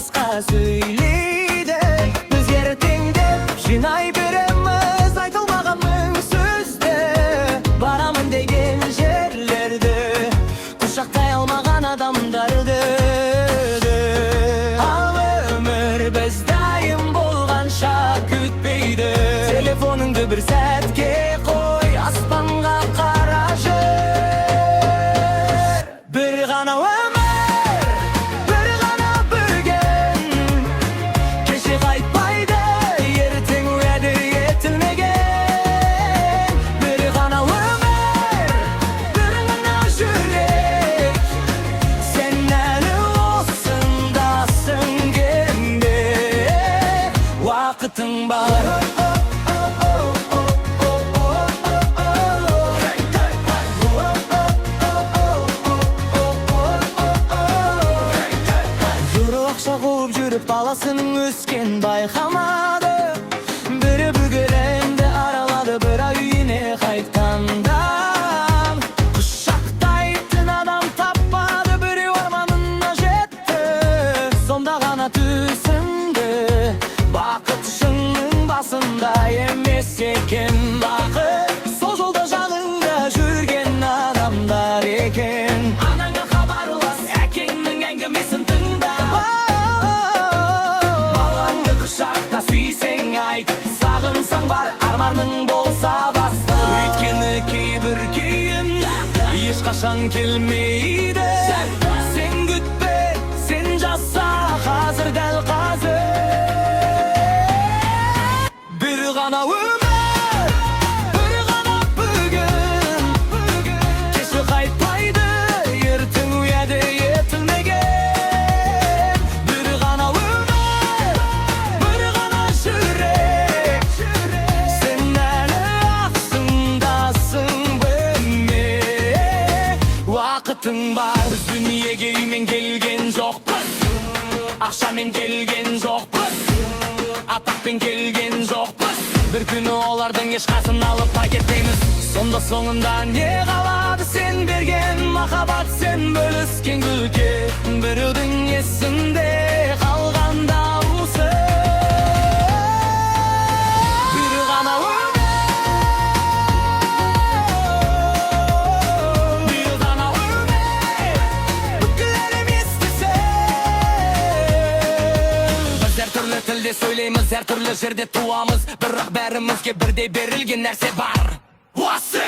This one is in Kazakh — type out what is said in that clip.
baska söyleydi. Özgerdin dep jinay beremiz, aytılmagan ming sözde. Baramın degen жерlerde kuşaktay almagan adamdardı. Al ömür biz dayım bolganşa kütpeydi. Telefonundu bir sәtке koy, aspanga karashır. Bir gana ömür, bir gana bugün. Keşke kaytpaydı, erteң uyadı yetilmegen. Bir gana ömür, bir gana жүрек. Sen әлі осындасың кемде, уақытың бар. Akşa quvub жүріп баласының өскен байқамады. Бірі бүгілімді аралады, бірі үйіне қайтқанда. Құшақтайтын адам таппады, бірі арманына жетті. Сонда ғана түсінді, бақыт шыңның басында емес екен. Бақыт сол жолда жаныңда жүрген адамдар екен. Анаңа хабарлас, әкеңнің әңгімесін тыңда. Сағынсаң бар, арманың болса баста. Өйткені кейбір кейін ешқашан келмейді. Сен күтпе, сен жаса қазір, дәл қазір. Bir ғана өмір, bir ғана бүгін. Кеші қайтпайды, ертең уяды етілмеген. Bir ғана өмір, bir ғана жүрек. Sen әлі ақсыңдасың білме, уақытың бар. Біз дүниеге үймен келген жоқпыз, ақшамен келген жоқпыз, атақпен келген жоқпыз. Bir күні олардың ешқасын алып та кетпейміз. Сонда соңында не қалады сен берген махаббат, сен бөліскен күлке. Біреудің есінде қалған дауысы. Bir ғана өмір, bir ғана өмір. Бүкілерім естісін. Біз әр түрлі тілде сөйлейміз, әр түрлі жерде туамыз. Бірақ бәрімізге бірдей берілген нәрсе бар. Осы